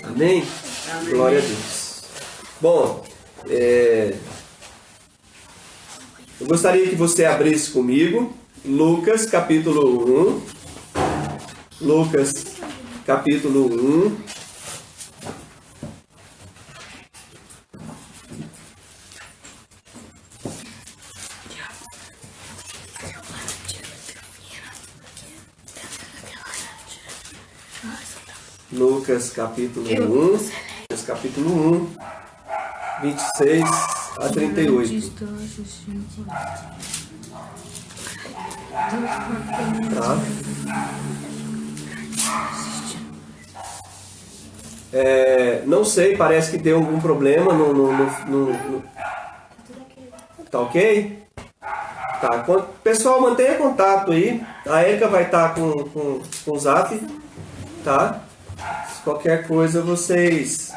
Amém? Amém. Glória a Deus. Bom, eu gostaria que você abrisse comigo Lucas capítulo 1. Lucas capítulo 1. Lucas capítulo 1. Lucas capítulo 1, 26 a 38. Tá? Não sei, parece que tem algum problema no. Tá ok? Tá. Pessoal, mantenha contato aí. A Erika vai estar com o zap. Tá? Qualquer coisa vocês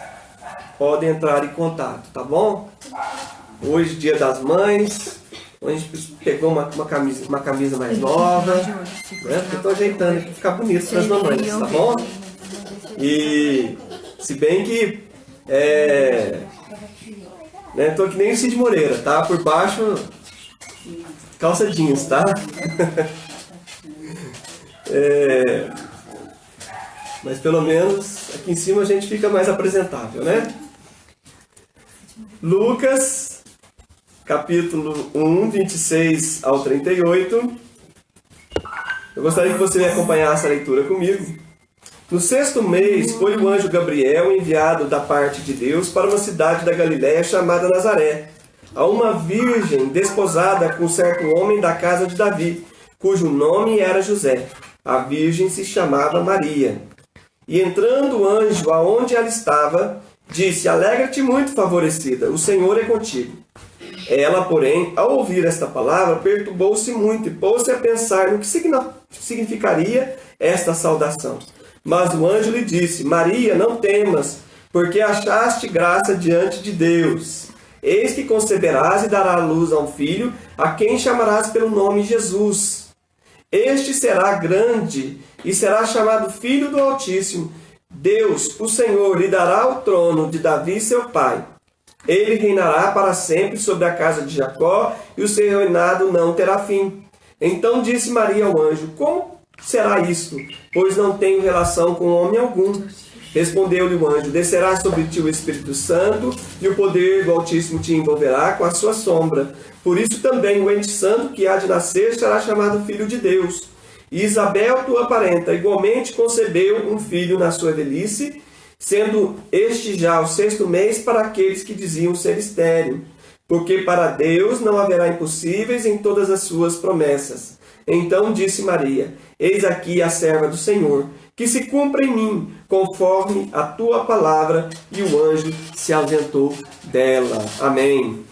podem entrar em contato, tá bom? Hoje, Dia das Mães. Hoje a gente pegou uma camisa mais nova, né? Eu estou ajeitando aqui para ficar bonito para as mamães, tá bom? E se bem que tô que nem o Cid Moreira, tá? Por baixo, calça jeans, tá? Mas pelo menos aqui em cima a gente fica mais apresentável, né? Lucas, capítulo 1, 26 ao 38. Eu gostaria que você me acompanhasse a leitura comigo. No 6º mês, foi o anjo Gabriel enviado da parte de Deus para uma cidade da Galiléia chamada Nazaré, a uma virgem desposada com certo homem da casa de Davi, cujo nome era José. A virgem se chamava Maria. E entrando o anjo aonde ela estava, disse: Alegra-te muito, favorecida, o Senhor é contigo. Ela, porém, ao ouvir esta palavra, perturbou-se muito e pôs-se a pensar no que significaria esta saudação. Mas o anjo lhe disse: Maria, não temas, porque achaste graça diante de Deus. Eis que conceberás e darás à luz a um filho, a quem chamarás pelo nome Jesus. Este será grande e será chamado Filho do Altíssimo. Deus, o Senhor, lhe dará o trono de Davi, seu pai. Ele reinará para sempre sobre a casa de Jacó, e o seu reinado não terá fim. Então disse Maria ao anjo: Como será isto? Pois não tenho relação com homem algum. Respondeu-lhe o anjo: Descerá sobre ti o Espírito Santo, e o poder do Altíssimo te envolverá com a sua sombra. Por isso também o ente santo que há de nascer será chamado Filho de Deus. E Isabel, tua parenta, igualmente concebeu um filho na sua velhice, sendo este já o 6º mês para aqueles que diziam ser estéril. Porque para Deus não haverá impossíveis em todas as suas promessas. Então disse Maria: Eis aqui a serva do Senhor, que se cumpra em mim, conforme a tua palavra. E o anjo se ausentou dela. Amém.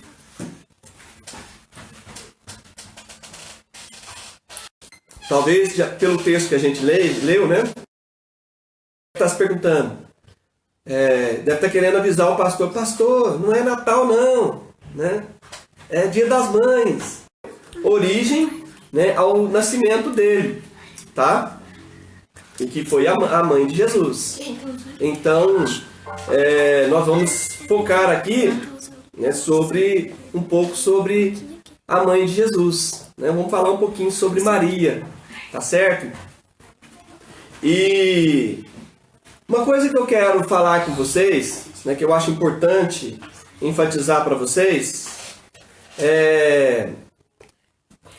Talvez, pelo texto que a gente leu, né? Está se perguntando. Deve estar querendo avisar o pastor: Pastor, não é Natal não, né? É Dia das Mães. Origem, né, ao nascimento dele, tá? E que foi a mãe de Jesus. Então, nós vamos focar aqui, né, um pouco sobre a mãe de Jesus, né? Vamos falar um pouquinho sobre Maria, tá certo? E uma coisa que eu quero falar com vocês, né, que eu acho importante enfatizar para vocês,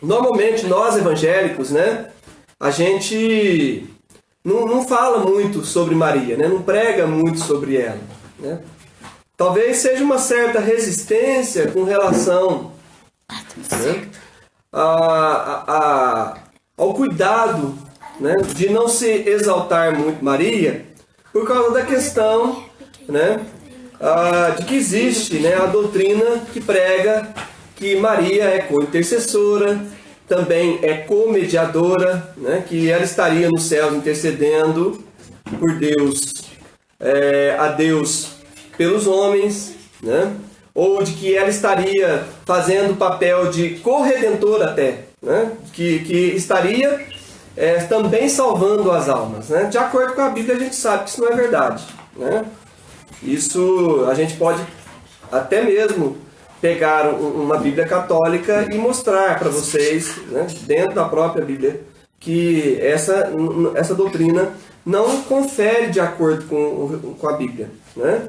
normalmente nós evangélicos, né, a gente não fala muito sobre Maria, né, não prega muito sobre ela, né? Talvez seja uma certa resistência com relação, né, ao cuidado, né, de não se exaltar muito Maria, por causa da questão, né, de que existe, né, a doutrina que prega que Maria é co-intercessora, também é co-mediadora, né, que ela estaria no céu intercedendo por Deus, a Deus pelos homens, né, ou de que ela estaria fazendo o papel de corredentora até, né, que estaria também salvando as almas, né? De acordo com a Bíblia, a gente sabe que isso não é verdade, né? Isso a gente pode até mesmo pegar uma Bíblia católica e mostrar para vocês, né, dentro da própria Bíblia, que essa doutrina não confere de acordo com a Bíblia, né?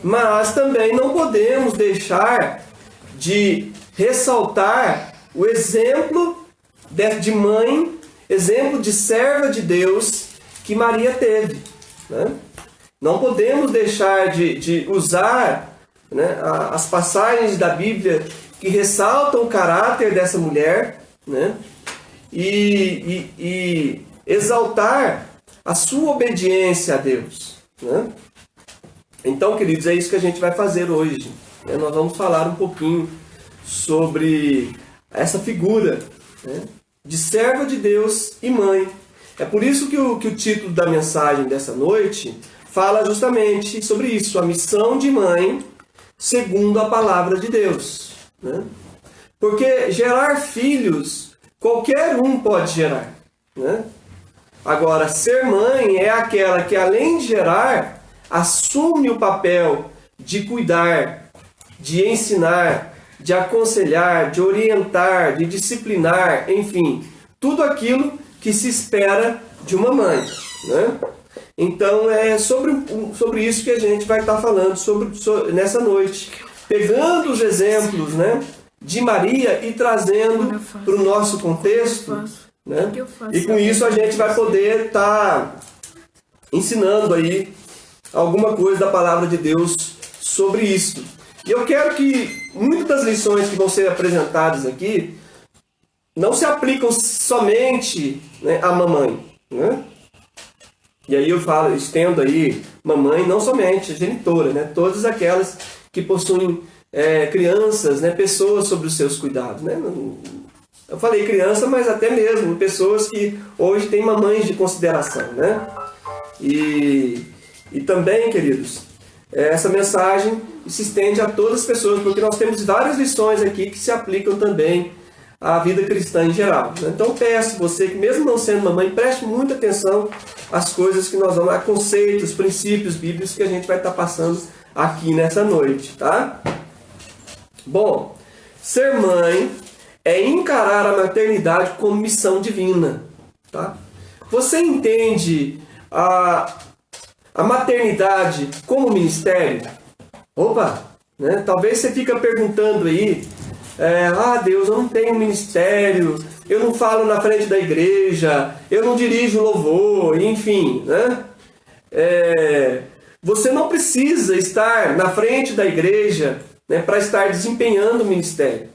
Mas também não podemos deixar de ressaltar o exemplo de mãe, exemplo de serva de Deus que Maria teve, né? Não podemos deixar de usar, né, as passagens da Bíblia que ressaltam o caráter dessa mulher, né? E exaltar a sua obediência a Deus, né? Então, queridos, é isso que a gente vai fazer hoje, né? Nós vamos falar um pouquinho sobre essa figura, né, de serva de Deus e mãe. É por isso que o título da mensagem dessa noite fala justamente sobre isso, a missão de mãe segundo a palavra de Deus, né? Porque gerar filhos, qualquer um pode gerar, né? Agora, ser mãe é aquela que, além de gerar, assume o papel de cuidar, de ensinar, de aconselhar, de orientar, de disciplinar, enfim, tudo aquilo que se espera de uma mãe, né? Então é sobre isso que a gente vai estar falando nessa noite, pegando os exemplos, né, de Maria e trazendo para o nosso contexto, né? E com isso a gente vai poder estar ensinando aí alguma coisa da palavra de Deus sobre isso. E eu quero que muitas das lições que vão ser apresentadas aqui não se aplicam somente, né, à mamãe, né? E aí eu estendo aí mamãe, não somente a genitora, né? Todas aquelas que possuem crianças, né? Pessoas sob os seus cuidados, né? Eu falei criança, mas até mesmo pessoas que hoje têm mamães de consideração, né? E também, queridos, essa mensagem se estende a todas as pessoas, porque nós temos várias lições aqui que se aplicam também à vida cristã em geral, né? Então peço você que, mesmo não sendo mamãe, preste muita atenção às coisas que nós vamos, a conceitos, princípios bíblicos que a gente vai estar passando aqui nessa noite, tá? Bom, ser mãe é encarar a maternidade como missão divina, tá? Você entende a maternidade como ministério? Opa, né? Talvez você fica perguntando aí, Deus, eu não tenho ministério, eu não falo na frente da igreja, eu não dirijo louvor, enfim, né? Você não precisa estar na frente da igreja, né, para estar desempenhando o ministério.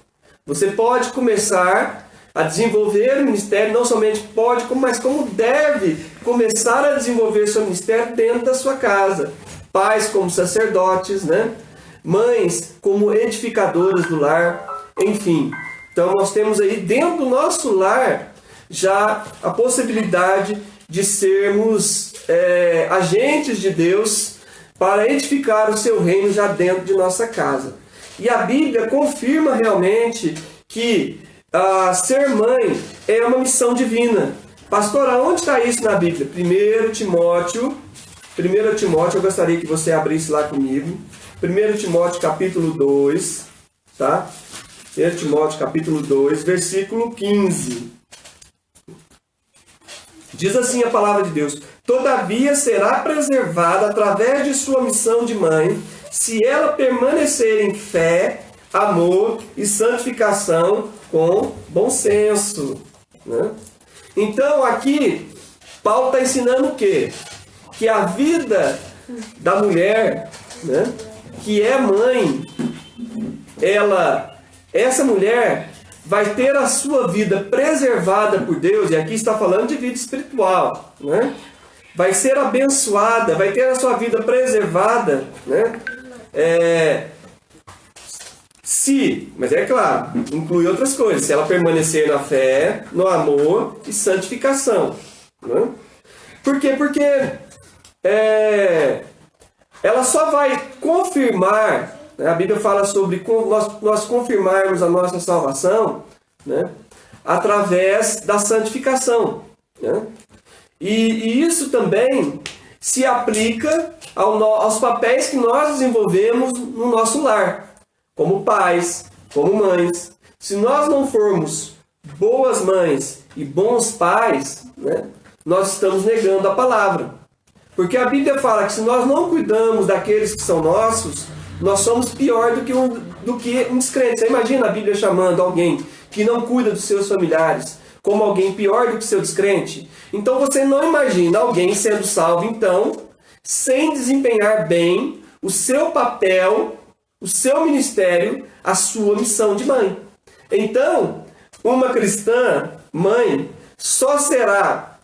Você pode começar a desenvolver o ministério, não somente pode, mas como deve começar a desenvolver seu ministério dentro da sua casa. Pais como sacerdotes, né? Mães como edificadoras do lar, enfim. Então nós temos aí dentro do nosso lar já a possibilidade de sermos agentes de Deus para edificar o seu reino já dentro de nossa casa. E a Bíblia confirma realmente que ser mãe é uma missão divina. Pastor, onde está isso na Bíblia? 1 Timóteo, eu gostaria que você abrisse lá comigo. 1 Timóteo capítulo 2, tá? 1 Timóteo capítulo 2, versículo 15. Diz assim a palavra de Deus: todavia será preservada através de sua missão de mãe, se ela permanecer em fé, amor e santificação com bom senso, né? Então aqui Paulo está ensinando o quê? Que a vida da mulher, né, que é mãe, essa mulher vai ter a sua vida preservada por Deus, e aqui está falando de vida espiritual, né? Vai ser abençoada, vai ter a sua vida preservada, né? Mas é claro, inclui outras coisas, se ela permanecer na fé, no amor e santificação, né? Por quê? Porque ela só vai confirmar, né? A Bíblia fala sobre nós confirmarmos a nossa salvação, né, através da santificação, né? E isso também se aplica aos papéis que nós desenvolvemos no nosso lar, como pais, como mães. Se nós não formos boas mães e bons pais, né, nós estamos negando a palavra. Porque a Bíblia fala que se nós não cuidamos daqueles que são nossos, nós somos pior do que um descrente. Você imagina a Bíblia chamando alguém que não cuida dos seus familiares como alguém pior do que seu descrente? Então você não imagina alguém sendo salvo, então, sem desempenhar bem o seu papel, o seu ministério, a sua missão de mãe. Então, uma cristã, mãe, só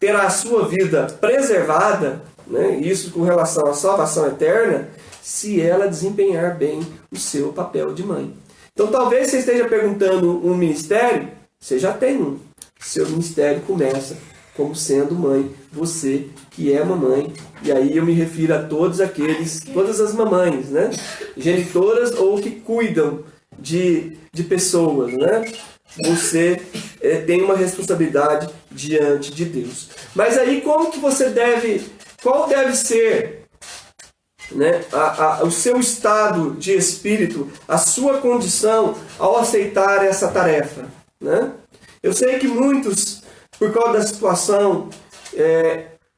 terá a sua vida preservada, né, isso com relação à salvação eterna, se ela desempenhar bem o seu papel de mãe. Então talvez você esteja perguntando um ministério, você já tem um. Seu ministério começa como sendo mãe, você que é mamãe. E aí eu me refiro a todas as mamães, né? Genitoras ou que cuidam de pessoas, né? Você tem uma responsabilidade diante de Deus. Mas aí qual deve ser, né, o seu estado de espírito, a sua condição ao aceitar essa tarefa, né? Eu sei que muitos, por causa da situação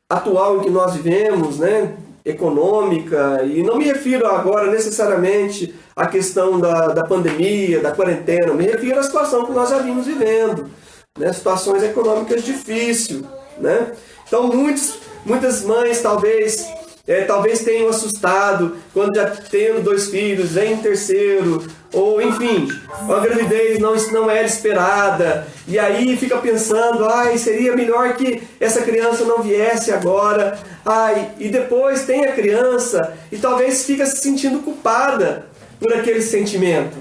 atual em que nós vivemos, né, econômica, e não me refiro agora necessariamente à questão da pandemia, da quarentena, me refiro à situação que nós já vimos vivendo, né, situações econômicas difíceis, né? Então muitas mães talvez tenham assustado quando já tendo 2 filhos, vem um terceiro, ou enfim, a gravidez não era esperada, e aí fica pensando, seria melhor que essa criança não viesse agora, e depois tem a criança, e talvez fica se sentindo culpada por aquele sentimento.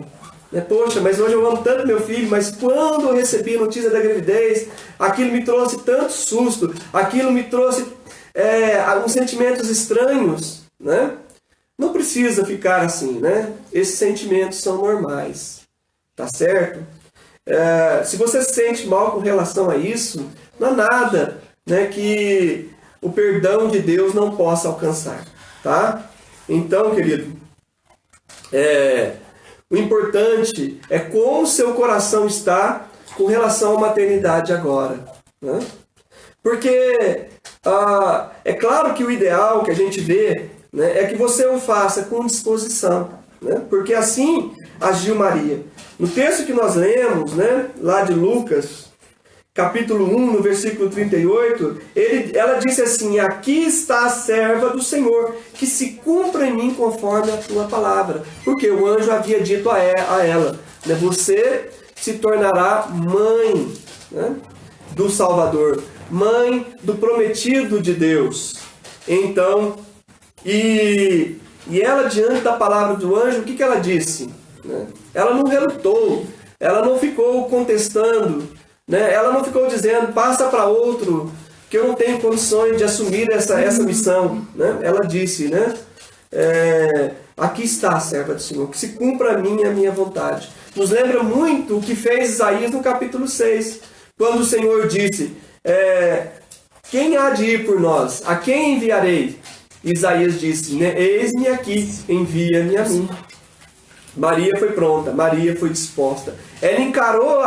Poxa, mas hoje eu amo tanto meu filho, mas quando eu recebi a notícia da gravidez, aquilo me trouxe tanto susto, aquilo me trouxe uns sentimentos estranhos, né? Não precisa ficar assim, né? Esses sentimentos são normais, tá certo? Se você se sente mal com relação a isso, não há nada, né, que o perdão de Deus não possa alcançar, tá? Então, querido, o importante é como o seu coração está com relação à maternidade agora, né? Porque é claro que o ideal que a gente vê, né, é que você o faça com disposição, né? Porque assim agiu Maria. No texto que nós lemos, né, lá de Lucas, capítulo 1, no versículo 38, ela disse assim: aqui está a serva do Senhor, que se cumpra em mim conforme a tua palavra. Porque o anjo havia dito a ela, né, você se tornará mãe, né, do Salvador, mãe do prometido de Deus. Então, e ela, diante da palavra do anjo, o que ela disse? Ela não relutou, ela não ficou contestando, né? Ela não ficou dizendo, passa para outro, que eu não tenho condições de assumir essa missão, né? Ela disse, né? Aqui está a serva do Senhor, que se cumpra a minha vontade. Nos lembra muito o que fez Isaías no capítulo 6, quando o Senhor disse, quem há de ir por nós? A quem enviarei? Isaías disse, né? Eis-me aqui, envia-me a mim. Maria foi pronta, Maria foi disposta. Ela encarou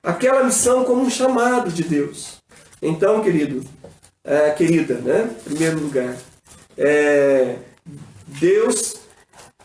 aquela missão como um chamado de Deus. Então, querida, né? Em primeiro lugar, Deus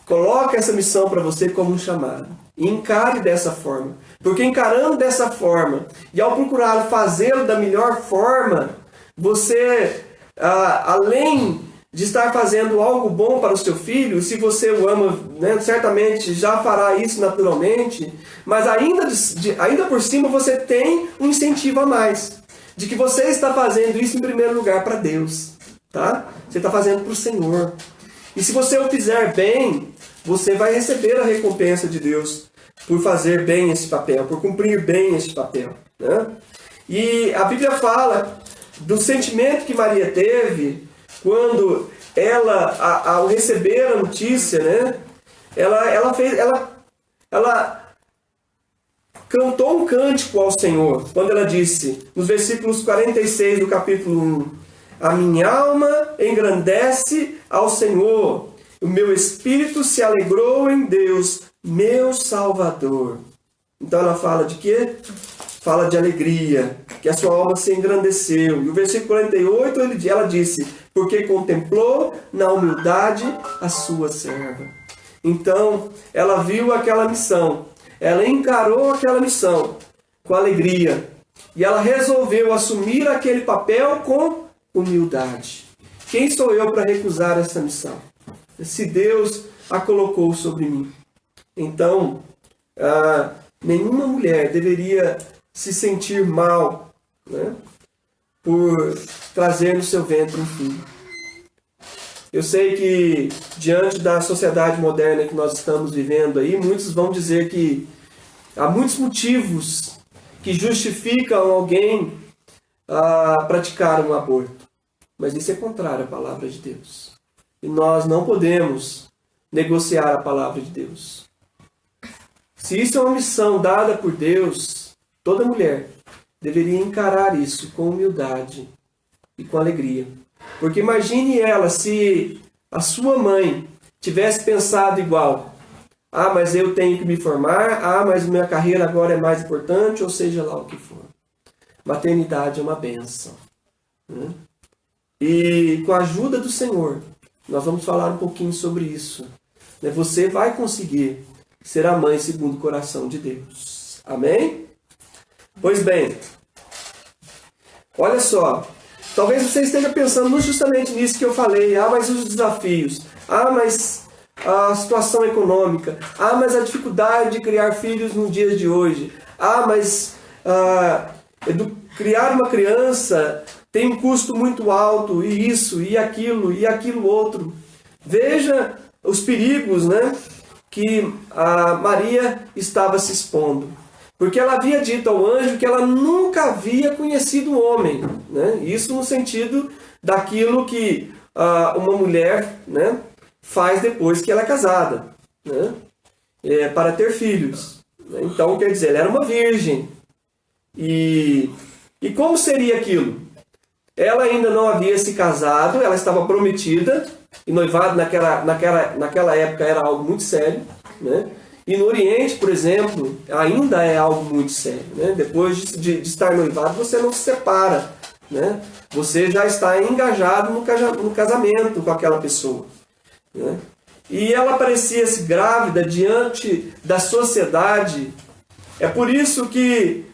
coloca essa missão para você como um chamado. E encare dessa forma. Porque encarando dessa forma, e ao procurar fazê-lo da melhor forma, você, além de estar fazendo algo bom para o seu filho, se você o ama, né, certamente já fará isso naturalmente, mas ainda por cima você tem um incentivo a mais, de que você está fazendo isso em primeiro lugar para Deus, tá? Você está fazendo para o Senhor. E se você o fizer bem, você vai receber a recompensa de Deus por fazer bem esse papel, por cumprir bem esse papel, né? E a Bíblia fala do sentimento que Maria teve quando ela, ao receber a notícia, né, ela cantou um cântico ao Senhor, quando ela disse, nos versículos 46 do capítulo 1, A minha alma engrandece ao Senhor. O meu espírito se alegrou em Deus, meu Salvador. Então ela fala de quê? Fala de alegria, que a sua alma se engrandeceu. E o versículo 48, ela disse, porque contemplou na humildade a sua serva. Então, ela viu aquela missão, ela encarou aquela missão com alegria. E ela resolveu assumir aquele papel com humildade. Quem sou eu para recusar essa missão? Se Deus a colocou sobre mim. Então, nenhuma mulher deveria se sentir mal, né, por trazer no seu ventre um filho. Eu sei que, diante da sociedade moderna que nós estamos vivendo aí, muitos vão dizer que há muitos motivos que justificam alguém a praticar um aborto. Mas isso é contrário à palavra de Deus. E nós não podemos negociar a palavra de Deus. Se isso é uma missão dada por Deus, toda mulher deveria encarar isso com humildade e com alegria. Porque imagine ela se a sua mãe tivesse pensado igual. Ah, mas eu tenho que me formar. Ah, mas minha carreira agora é mais importante, ou seja lá o que for. Maternidade é uma bênção, né? E com a ajuda do Senhor, nós vamos falar um pouquinho sobre isso. Você vai conseguir ser a mãe segundo o coração de Deus. Amém? Pois bem, olha só. Talvez você esteja pensando justamente nisso que eu falei. Ah, mas os desafios. Ah, mas a situação econômica. Ah, mas a dificuldade de criar filhos nos dias de hoje. Ah, mas criar uma criança tem um custo muito alto. E isso, e aquilo outro. Veja os perigos, né, que a Maria estava se expondo. Porque ela havia dito ao anjo que ela nunca havia conhecido o homem, né? Isso no sentido daquilo que uma mulher, né, faz depois que ela é casada, né? Para ter filhos. Então, quer dizer, ela era uma virgem. E como seria aquilo? Ela ainda não havia se casado, ela estava prometida, e noivado naquela época era algo muito sério, né? E no Oriente, por exemplo, ainda é algo muito sério, né? Depois de estar noivado, você não se separa, né? Você já está engajado no casamento com aquela pessoa, né? E ela parecia-se grávida diante da sociedade. É por isso que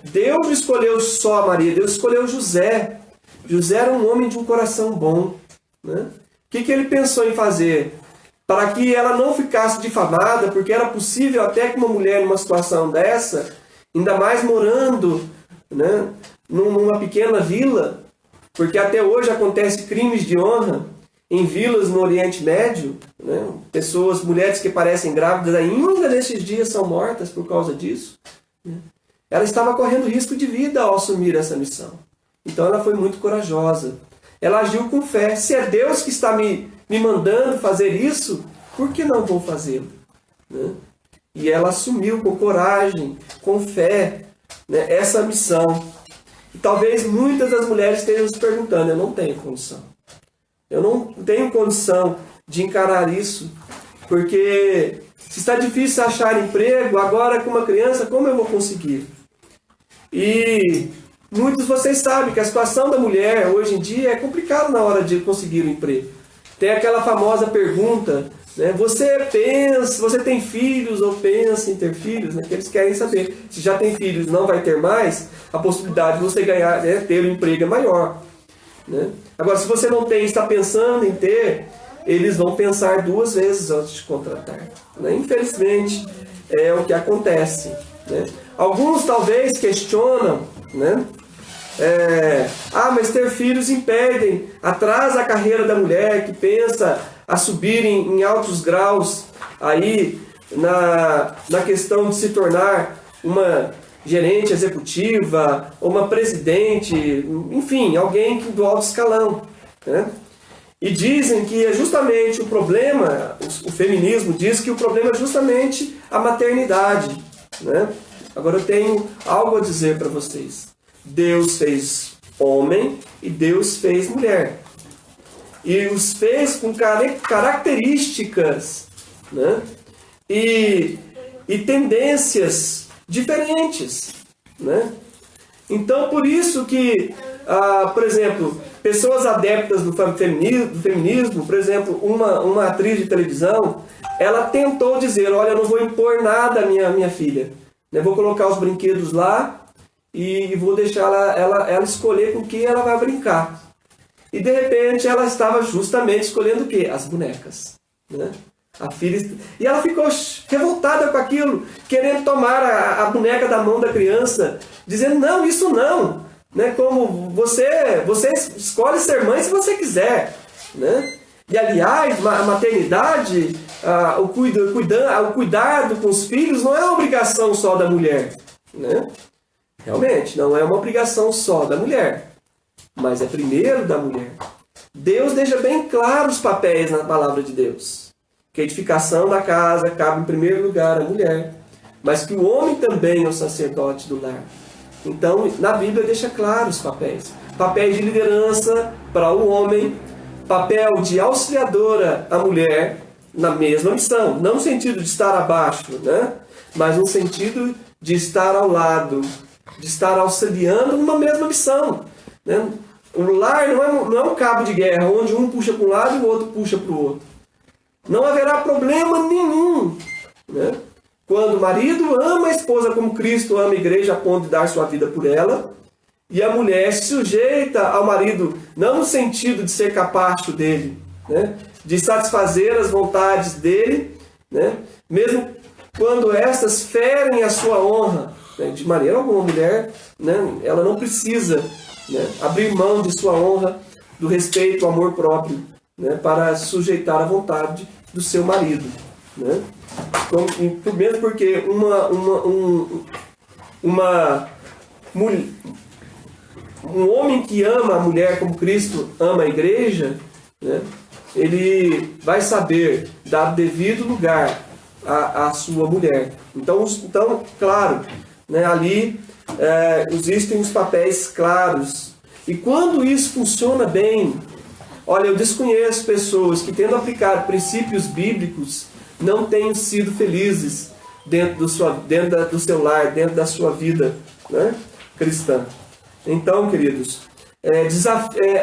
Deus escolheu só a Maria, Deus escolheu José. José era um homem de um coração bom, né? O que ele pensou em fazer? Para que ela não ficasse difamada, porque era possível até que uma mulher numa situação dessa, ainda mais morando, né, numa pequena vila, porque até hoje acontece crimes de honra em vilas no Oriente Médio, né, mulheres que parecem grávidas ainda nesses dias são mortas por causa disso, né. Ela estava correndo risco de vida ao assumir essa missão. Então ela foi muito corajosa. Ela agiu com fé. Se é Deus que está me mandando fazer isso, por que não vou fazê-lo? Né? E ela assumiu com coragem, com fé, né, essa missão. E talvez muitas das mulheres estejam se perguntando, eu não tenho condição. Eu não tenho condição de encarar isso, porque se está difícil achar emprego, agora com uma criança, como eu vou conseguir? E muitos de vocês sabem que a situação da mulher hoje em dia é complicada na hora de conseguir um emprego. Tem aquela famosa pergunta, né? Você tem filhos ou pensa em ter filhos? Né? Que eles querem saber. Se já tem filhos não vai ter mais, a possibilidade de você ganhar, né, ter um emprego é maior. Né? Agora, se você não tem e está pensando em ter, eles vão pensar 2 vezes antes de contratar. Né? Infelizmente, é o que acontece. Né? Alguns talvez questionam, né? Mas ter filhos impedem, atrasa a carreira da mulher que pensa a subir em altos graus aí na questão de se tornar uma gerente executiva, ou uma presidente, enfim, alguém do alto escalão, né? E dizem que é justamente o problema, o feminismo diz que o problema é justamente a maternidade, né? Agora eu tenho algo a dizer para vocês. Deus fez homem e Deus fez mulher. E os fez com características, né? E tendências diferentes, né? Então, por isso que, por exemplo, pessoas adeptas do feminismo, por exemplo, uma atriz de televisão, ela tentou dizer, olha, eu não vou impor nada à minha filha. Eu vou colocar os brinquedos lá e vou deixar ela escolher com o que ela vai brincar. E, de repente, ela estava justamente escolhendo o quê? As bonecas, né? A filha... E ela ficou revoltada com aquilo, querendo tomar a boneca da mão da criança, dizendo, não, isso não. Né? Como você escolhe ser mãe se você quiser. Né? E, aliás, a maternidade, o cuidado com os filhos não é uma obrigação só da mulher. Né? Realmente, não é uma obrigação só da mulher, mas é primeiro da mulher. Deus deixa bem claros os papéis na palavra de Deus. Que a edificação da casa cabe em primeiro lugar à mulher, mas que o homem também é o sacerdote do lar. Então, na Bíblia deixa claros os papéis. Papéis de liderança para o homem, papel de auxiliadora à mulher, na mesma missão. Não no sentido de estar abaixo, né? Mas no sentido de estar ao lado, de estar auxiliando numa mesma missão. Né? O lar não é um cabo de guerra, onde um puxa para um lado e o outro puxa para o outro. Não haverá problema nenhum, né? Quando o marido ama a esposa como Cristo ama a igreja a ponto de dar sua vida por ela, e a mulher se sujeita ao marido, não no sentido de ser capacho dele, né? De satisfazer as vontades dele, né? Mesmo quando estas ferem a sua honra, né? De maneira alguma, a mulher, né? Ela não precisa, né? Abrir mão de sua honra, do respeito, do amor próprio, né, para sujeitar a vontade do seu marido. Né? Mesmo porque um homem que ama a mulher como Cristo ama a igreja, né, ele vai saber dar devido lugar à sua mulher. Então claro, né, ali existem os papéis claros. E quando isso funciona bem, olha, eu desconheço pessoas que, tendo aplicado princípios bíblicos, não tenham sido felizes dentro do seu lar, dentro da sua vida, né, cristã. Então, queridos,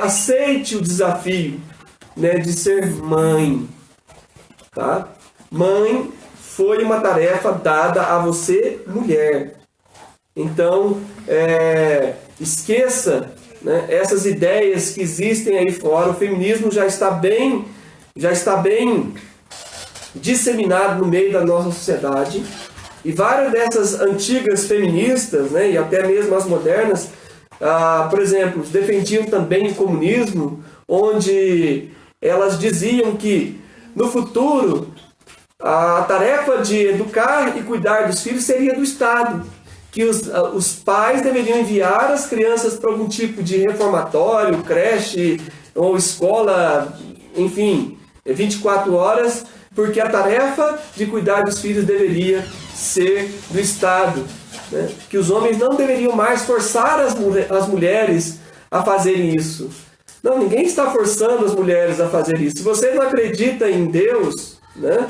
aceite o desafio, né, de ser mãe. Tá? Mãe foi uma tarefa dada a você, mulher. Então, esqueça, né, essas ideias que existem aí fora. O feminismo já está bem disseminado no meio da nossa sociedade, e várias dessas antigas feministas, né, e até mesmo as modernas, por exemplo, defendiam também o comunismo, onde elas diziam que no futuro a tarefa de educar e cuidar dos filhos seria do Estado, que os pais deveriam enviar as crianças para algum tipo de reformatório, creche ou escola, enfim, 24 horas, porque a tarefa de cuidar dos filhos deveria ser do Estado. Né? Que os homens não deveriam mais forçar as mulheres a fazerem isso. Não, ninguém está forçando as mulheres a fazer isso. Se você não acredita em Deus, né,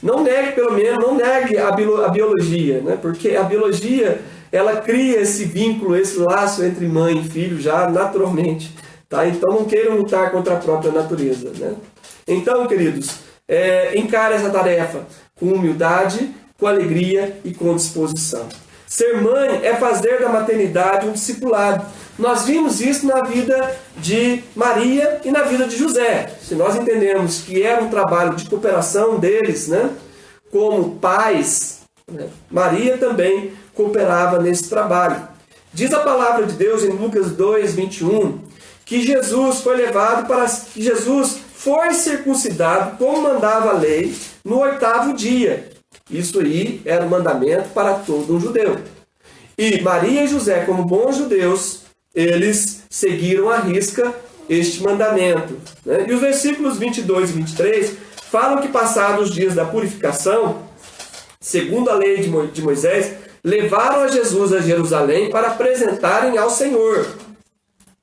não negue, pelo menos, não negue a biologia, né? Porque a biologia, ela cria esse vínculo, esse laço entre mãe e filho já naturalmente. Tá? Então não queiram lutar contra a própria natureza. Né? Então, queridos, encare essa tarefa com humildade, com alegria e com disposição. Ser mãe é fazer da maternidade um discipulado. Nós vimos isso na vida de Maria e na vida de José. Se nós entendemos que era um trabalho de cooperação deles, né, como pais, né, Maria também cooperava nesse trabalho. Diz a palavra de Deus em Lucas 2, 21, que Jesus foi circuncidado como mandava a lei no 8º dia. Isso aí era um mandamento para todo um judeu. E Maria e José, como bons judeus, eles seguiram à risca este mandamento. Né? E os versículos 22 e 23 falam que, passados os dias da purificação, segundo a lei de Moisés, levaram a Jesus a Jerusalém para apresentarem ao Senhor.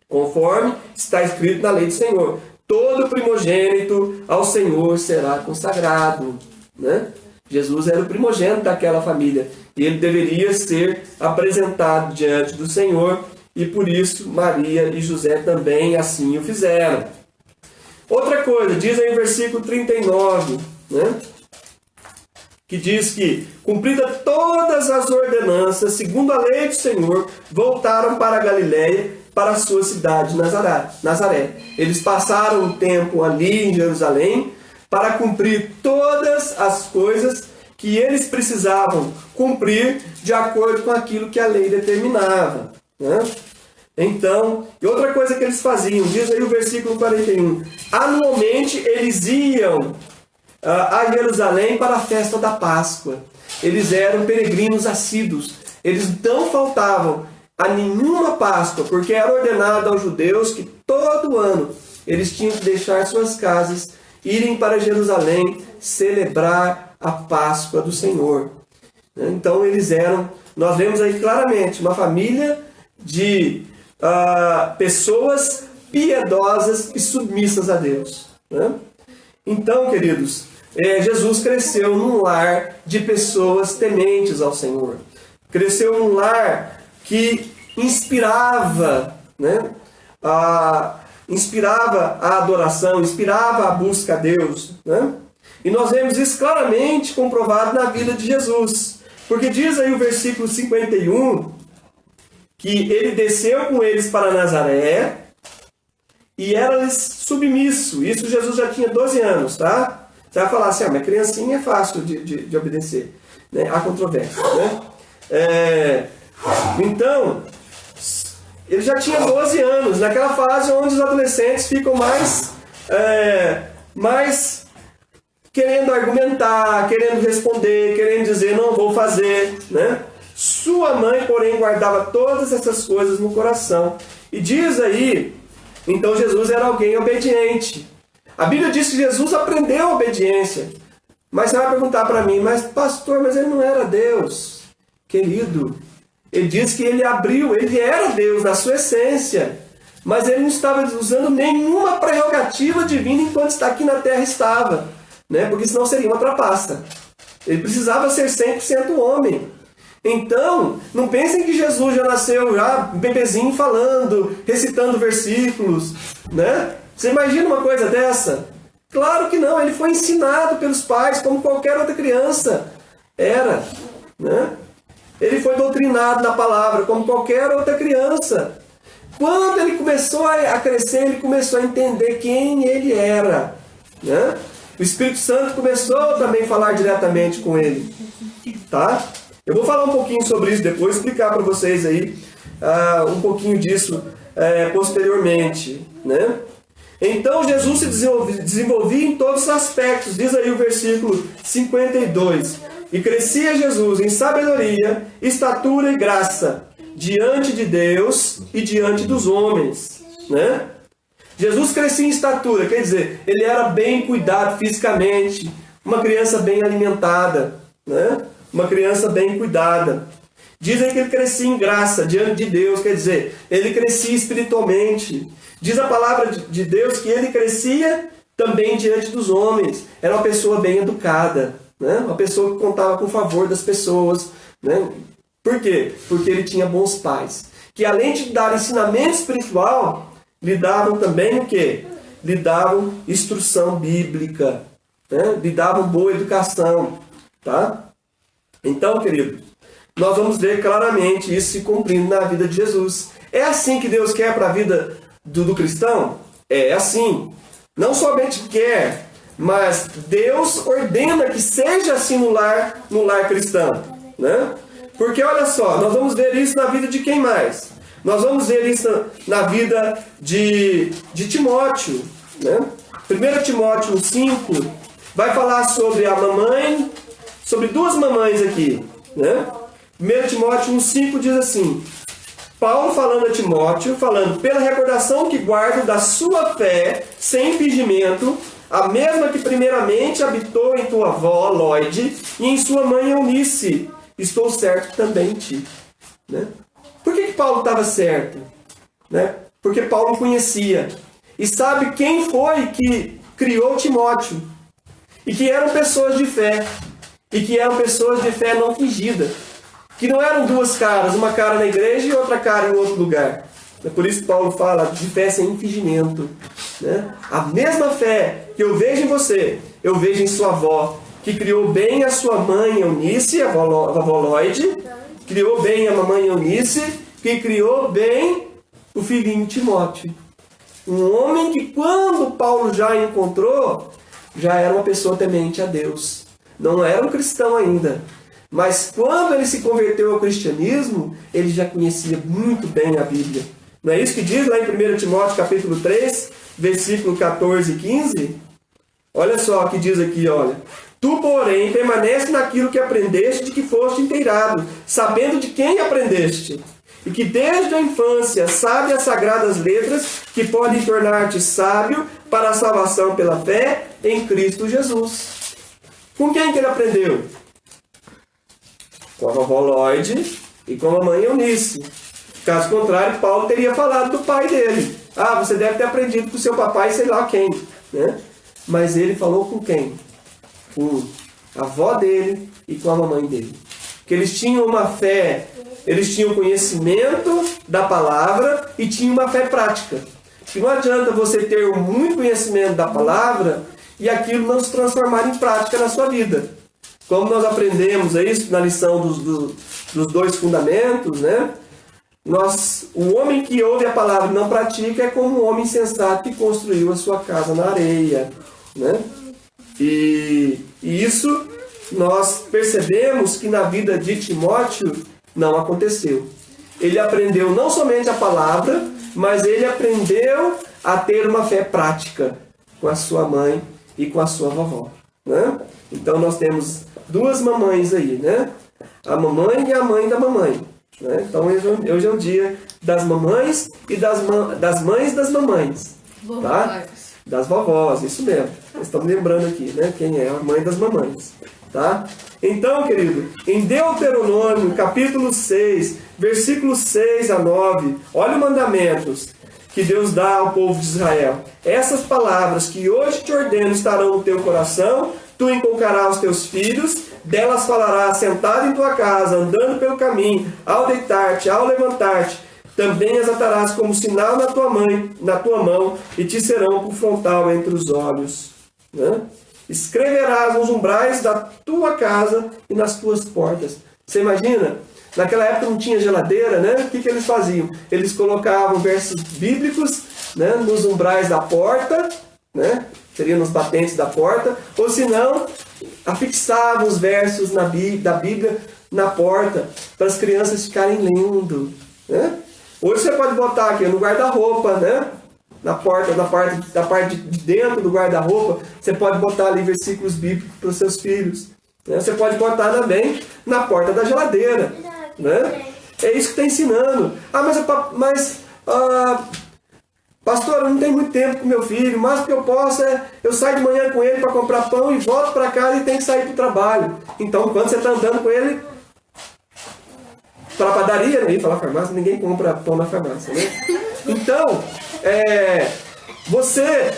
conforme está escrito na lei do Senhor. Todo primogênito ao Senhor será consagrado. Né? Jesus era o primogênito daquela família e ele deveria ser apresentado diante do Senhor, e por isso Maria e José também assim o fizeram. Outra coisa, diz aí no versículo 39, né? Que diz que, cumprida todas as ordenanças, segundo a lei do Senhor, voltaram para a Galiléia, para a sua cidade Nazaré. Eles passaram um tempo ali em Jerusalém para cumprir todas as coisas que eles precisavam cumprir de acordo com aquilo que a lei determinava. Né? Então, e outra coisa que eles faziam, diz aí o versículo 41, anualmente eles iam a Jerusalém para a festa da Páscoa. Eles eram peregrinos assíduos. Eles não faltavam a nenhuma Páscoa, porque era ordenado aos judeus que todo ano eles tinham que deixar suas casas, irem para Jerusalém celebrar a Páscoa do Senhor. Então eles eram, nós vemos aí claramente, uma família de pessoas piedosas e submissas a Deus. Né? Então, queridos, Jesus cresceu num lar de pessoas tementes ao Senhor. Cresceu num lar que inspirava, né? Inspirava a adoração, inspirava a busca a Deus. Né? E nós vemos isso claramente comprovado na vida de Jesus. Porque diz aí o versículo 51, que ele desceu com eles para Nazaré e era-lhes submisso. Isso Jesus já tinha 12 anos, tá? Você vai falar assim, mas criancinha é fácil de obedecer. Né? Há controvérsia. Né? Então, ele já tinha 12 anos, naquela fase onde os adolescentes ficam mais querendo argumentar, querendo responder, querendo dizer, não vou fazer. Né? Sua mãe, porém, guardava todas essas coisas no coração. E diz aí, então Jesus era alguém obediente. A Bíblia diz que Jesus aprendeu a obediência. Mas você vai perguntar para mim, mas pastor, mas ele não era Deus. Querido, ele diz que ele era Deus na sua essência. Mas ele não estava usando nenhuma prerrogativa divina enquanto está aqui na terra estava. Né? Porque senão seria uma trapaça. Ele precisava ser 100% homem. Então, não pensem que Jesus já nasceu bebezinho falando, recitando versículos, né? Você imagina uma coisa dessa? Claro que não, ele foi ensinado pelos pais, como qualquer outra criança era, né? Ele foi doutrinado na palavra, como qualquer outra criança. Quando ele começou a crescer, ele começou a entender quem ele era, né? O Espírito Santo começou também a falar diretamente com ele, tá? Eu vou falar um pouquinho sobre isso depois, explicar para vocês aí um pouquinho disso posteriormente, né? Então Jesus se desenvolvia em todos os aspectos, diz aí o versículo 52. E crescia Jesus em sabedoria, estatura e graça, diante de Deus e diante dos homens, né? Jesus crescia em estatura, quer dizer, ele era bem cuidado fisicamente, uma criança bem alimentada, né? Uma criança bem cuidada. Dizem que ele crescia em graça diante de Deus, quer dizer, ele crescia espiritualmente. Diz a palavra de Deus que ele crescia também diante dos homens. Era uma pessoa bem educada, né? Uma pessoa que contava com o favor das pessoas. Né? Por quê? Porque ele tinha bons pais, que além de dar ensinamento espiritual, lhe davam também o quê? Lhe davam instrução bíblica, né? Lhe davam boa educação, tá? Então, querido, nós vamos ver claramente isso se cumprindo na vida de Jesus. É assim que Deus quer para a vida do cristão? É assim. Não somente quer, mas Deus ordena que seja assim no lar cristão. Né? Porque, olha só, nós vamos ver isso na vida de quem mais? Nós vamos ver isso na vida de Timóteo. Né? 1 Timóteo 5 vai falar sobre a mamãe, sobre duas mamães aqui. Né? 1 Timóteo 1,5 diz assim, Paulo falando a Timóteo, falando, pela recordação que guardo da sua fé, sem impedimento, a mesma que primeiramente habitou em tua avó, Lóide, e em sua mãe Eunice, estou certo também em ti. Né? Por que Paulo estava certo? Né? porque Paulo conhecia. E sabe quem foi que criou Timóteo. E que eram pessoas de fé. E que eram pessoas de fé não fingida. Que não eram duas caras, uma cara na igreja e outra cara em outro lugar. É por isso que Paulo fala de fé sem fingimento. Né? A mesma fé que eu vejo em você, eu vejo em sua avó, que criou bem a sua mãe Eunice, a vovó Lloyd, criou bem a mamãe Eunice, que criou bem o filhinho Timóteo. Um homem que, quando Paulo já encontrou, já era uma pessoa temente a Deus. Não era um cristão ainda. Mas quando ele se converteu ao cristianismo, ele já conhecia muito bem a Bíblia. Não é isso que diz lá em 1 Timóteo capítulo 3, versículo 14 e 15? Olha só o que diz aqui, olha. Tu, porém, permanece naquilo que aprendeste, de que foste inteirado, sabendo de quem aprendeste. E que desde a infância sabe as sagradas letras que podem tornar-te sábio para a salvação pela fé em Cristo Jesus. Com quem que ele aprendeu? Com a vovó Lloyd e com a mãe Eunice. Caso contrário, Paulo teria falado do pai dele. Ah, você deve ter aprendido com seu papai, sei lá quem. Né? Mas ele falou com quem? Com a avó dele e com a mamãe dele. Que eles tinham uma fé, eles tinham conhecimento da palavra e tinham uma fé prática. Que não adianta você ter muito conhecimento da palavra e aquilo não se transformar em prática na sua vida. Como nós aprendemos isso na lição dos dois fundamentos, né? O homem que ouve a palavra e não pratica é como um homem sensato que construiu a sua casa na areia. Né? E isso nós percebemos que na vida de Timóteo não aconteceu. Ele aprendeu não somente a palavra, mas ele aprendeu a ter uma fé prática com a sua mãe e com a sua vovó. Né? Então nós temos duas mamães aí, né? A mamãe e a mãe da mamãe. Né? Então hoje é o dia das mamães e das mães das mamães. Tá? Das vovós, isso mesmo. Estamos lembrando aqui, né? Quem é a mãe das mamães. Tá? Então, querido, em Deuteronômio, capítulo 6, versículos 6 a 9, olha os mandamentos que Deus dá ao povo de Israel. Essas palavras que hoje te ordeno estarão no teu coração, tu inculcarás os teus filhos, delas falarás sentado em tua casa, andando pelo caminho, ao deitar-te, ao levantar-te. Também as atarás como sinal na tua mão, e te serão por frontal entre os olhos. Né? Escreverás nos umbrais da tua casa e nas tuas portas. Você imagina? Naquela época não tinha geladeira, né? O que eles faziam? Eles colocavam versos bíblicos, né, nos umbrais da porta, né? Seria nos batentes da porta, ou se não, afixavam os versos da Bíblia na porta, para as crianças ficarem lendo. Né? Hoje você pode botar aqui no guarda-roupa, né? Na parte de dentro do guarda-roupa, você pode botar ali versículos bíblicos para os seus filhos. Né? Você pode botar também na porta da geladeira. Né? É isso que está ensinando. Pastor, eu não tenho muito tempo com meu filho, mas o que eu posso eu saio de manhã com ele para comprar pão e volto para casa e tem que sair para o trabalho. Então, quando você está andando com ele para a padaria, não ia falar farmácia, ninguém compra pão na farmácia, né? Então, você,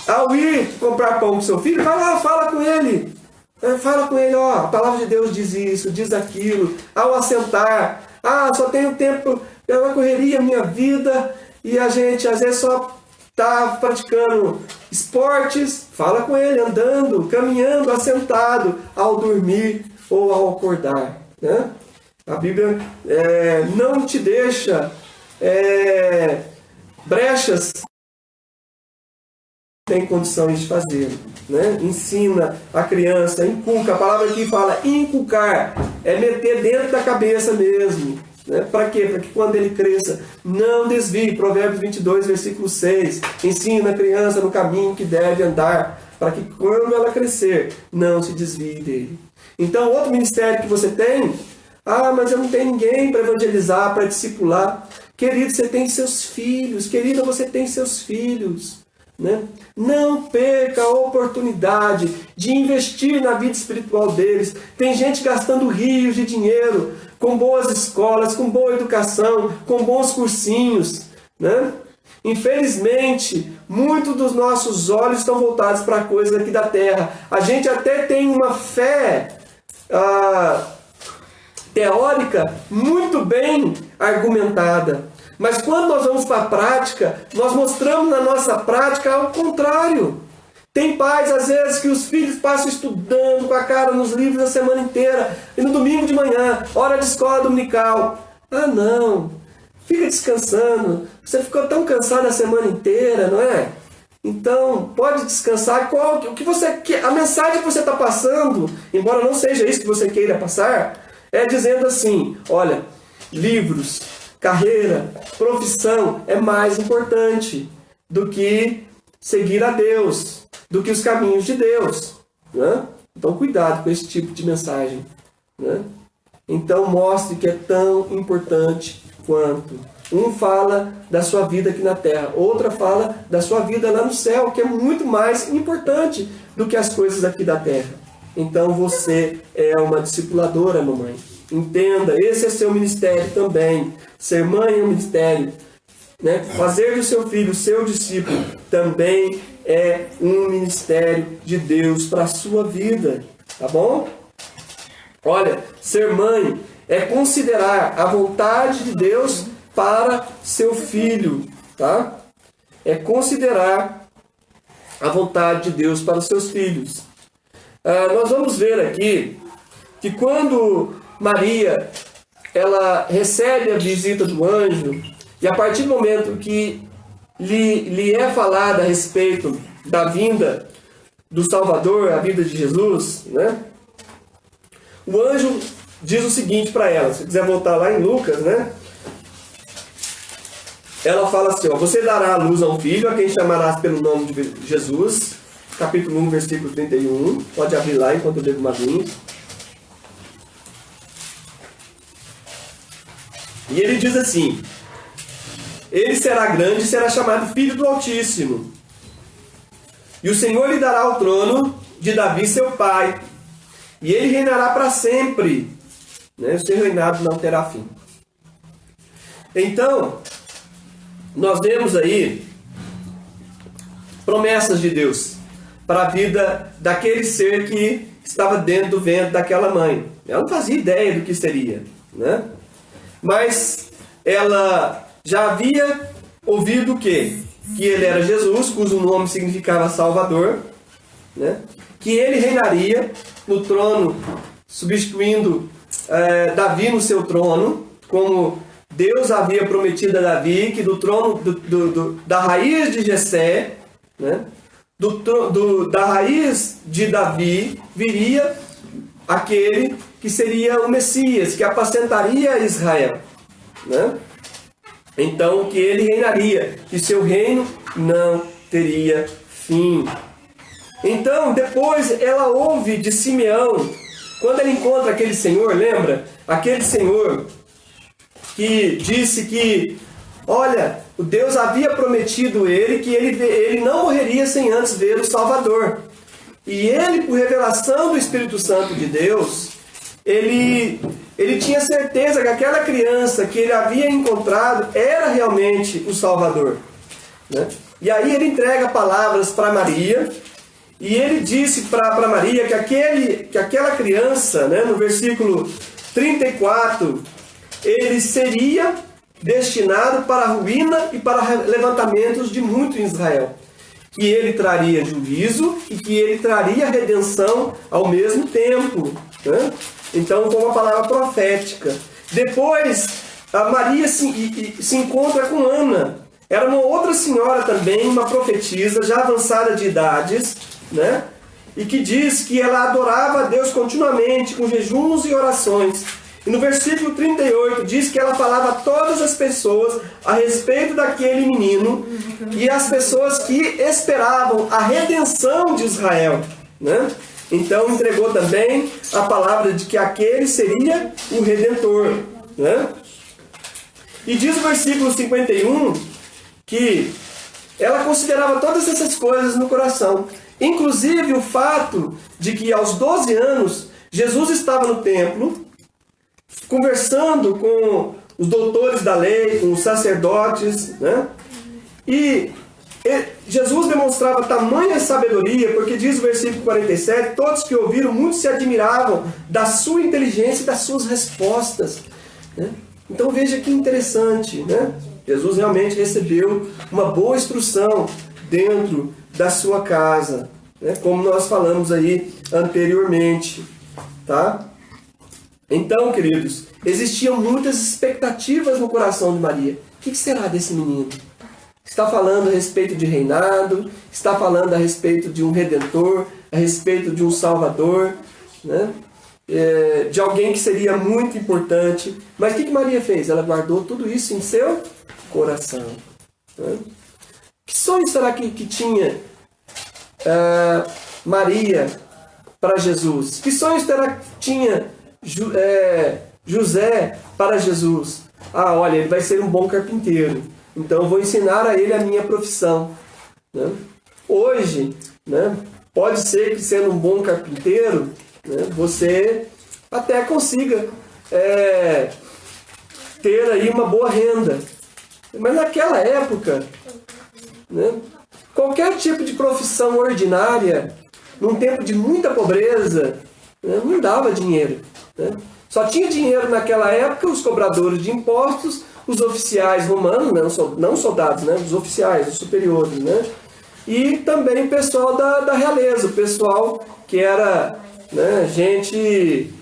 ao ir comprar pão com seu filho, vai lá, fala com ele. Fala com ele, ó, a palavra de Deus diz isso, diz aquilo. Ao assentar, só tenho tempo, é uma correria minha vida, e a gente às vezes só está praticando esportes. Fala com ele, andando, caminhando, assentado, ao dormir ou ao acordar. Né? A Bíblia não te deixa brechas tem condições de fazer. Né? Ensina a criança, inculca. A palavra aqui fala inculcar, é meter dentro da cabeça mesmo. Né? Para quê? Para que quando ele cresça, não desvie. Provérbios 22, versículo 6. Ensina a criança no caminho que deve andar, para que quando ela crescer, não se desvie dele. Então, outro ministério que você tem, mas eu não tenho ninguém para evangelizar, para discipular. Querido, você tem seus filhos. Querida, você tem seus filhos. Né? Não perca a oportunidade de investir na vida espiritual deles. Tem gente gastando rios de dinheiro com boas escolas, com boa educação, com bons cursinhos, né? Infelizmente, muitos dos nossos olhos estão voltados para coisas aqui da terra. A gente até tem uma fé teórica muito bem argumentada. Mas quando nós vamos para a prática, nós mostramos na nossa prática ao contrário. Tem pais, às vezes, que os filhos passam estudando com a cara nos livros a semana inteira. E no domingo de manhã, hora de escola dominical. Ah, não. Fica descansando. Você ficou tão cansado a semana inteira, não é? Então, pode descansar. O que você quer, a mensagem que você está passando, embora não seja isso que você queira passar, é dizendo assim, olha, livros, carreira, profissão é mais importante do que seguir a Deus, do que os caminhos de Deus. Né? Então, cuidado com esse tipo de mensagem. Né? Então, mostre que é tão importante quanto. Um fala da sua vida aqui na terra, outra fala da sua vida lá no céu, que é muito mais importante do que as coisas aqui da terra. Então, você é uma discipuladora, mamãe. Entenda, esse é seu ministério também. Ser mãe é um ministério. Né? Fazer do seu filho seu discípulo também é um ministério de Deus para a sua vida. Tá bom? Olha, ser mãe é considerar a vontade de Deus para seu filho. Tá? É considerar a vontade de Deus para os seus filhos. Nós vamos ver aqui que quando Maria ela recebe a visita do anjo, e a partir do momento que lhe é falado a respeito da vinda do Salvador, a vida de Jesus, né? O anjo diz o seguinte para ela, se quiser voltar lá em Lucas, né? Ela fala assim, ó, você dará à luz a um filho, a quem chamarás pelo nome de Jesus, capítulo 1, versículo 31, pode abrir lá enquanto eu bebo uma vinha. E ele diz assim, ele será grande e será chamado Filho do Altíssimo. E o Senhor lhe dará o trono de Davi, seu pai. E ele reinará para sempre. Né? O seu reinado não terá fim. Então, nós vemos aí promessas de Deus para a vida daquele ser que estava dentro do ventre daquela mãe. Ela não fazia ideia do que seria, né? Mas ela já havia ouvido o quê? Que ele era Jesus, cujo nome significava Salvador, né? Que ele reinaria no trono, substituindo Davi no seu trono, como Deus havia prometido a Davi, que do trono da raiz de Jessé, né? Da raiz de Davi viria aquele que seria o Messias, que apacentaria Israel, né? Então, que ele reinaria, que seu reino não teria fim. Então, depois ela ouve de Simeão, quando ela encontra aquele Senhor, lembra? Aquele Senhor que disse que, olha, o Deus havia prometido ele que ele não morreria sem antes ver o Salvador. E ele, por revelação do Espírito Santo de Deus, ele tinha certeza que aquela criança que ele havia encontrado era realmente o Salvador. Né? E aí ele entrega palavras para Maria, e ele disse para Maria que aquela criança, né, no versículo 34, ele seria destinado para a ruína e para levantamentos de muito em Israel. Que ele traria juízo e que ele traria redenção ao mesmo tempo. Né? Então, foi uma palavra profética. Depois, a Maria se encontra com Ana. Era uma outra senhora também, uma profetisa, já avançada de idades, né? E que diz que ela adorava a Deus continuamente, com jejuns e orações. E no versículo 38 diz que ela falava a todas as pessoas a respeito daquele menino e as pessoas que esperavam a redenção de Israel, né? Então entregou também a palavra de que aquele seria o Redentor, né? E diz o versículo 51 que ela considerava todas essas coisas no coração. Inclusive o fato de que aos 12 anos Jesus estava no templo, conversando com os doutores da lei, com os sacerdotes, né? E Jesus demonstrava tamanha sabedoria, porque diz o versículo 47, todos que ouviram, muitos se admiravam da sua inteligência e das suas respostas. Né? Então veja que interessante, né? Jesus realmente recebeu uma boa instrução dentro da sua casa, né? Como nós falamos aí anteriormente. Tá? Então, queridos, existiam muitas expectativas no coração de Maria. O que será desse menino? Está falando a respeito de reinado, está falando a respeito de um redentor, a respeito de um salvador, né? De alguém que seria muito importante. Mas o que Maria fez? Ela guardou tudo isso em seu coração. Né? Que sonho será que tinha Maria para Jesus? Que sonho será que tinha José para Jesus? Ah, olha, ele vai ser um bom carpinteiro. Então eu vou ensinar a ele a minha profissão. Né? Hoje, né, pode ser que sendo um bom carpinteiro, né, você até consiga ter aí uma boa renda. Mas naquela época, né, qualquer tipo de profissão ordinária, num tempo de muita pobreza, né, não dava dinheiro. Né? Só tinha dinheiro naquela época os cobradores de impostos, os oficiais romanos, não soldados, né? Os oficiais, os superiores, né? E também o pessoal da realeza, o pessoal que era, né, gente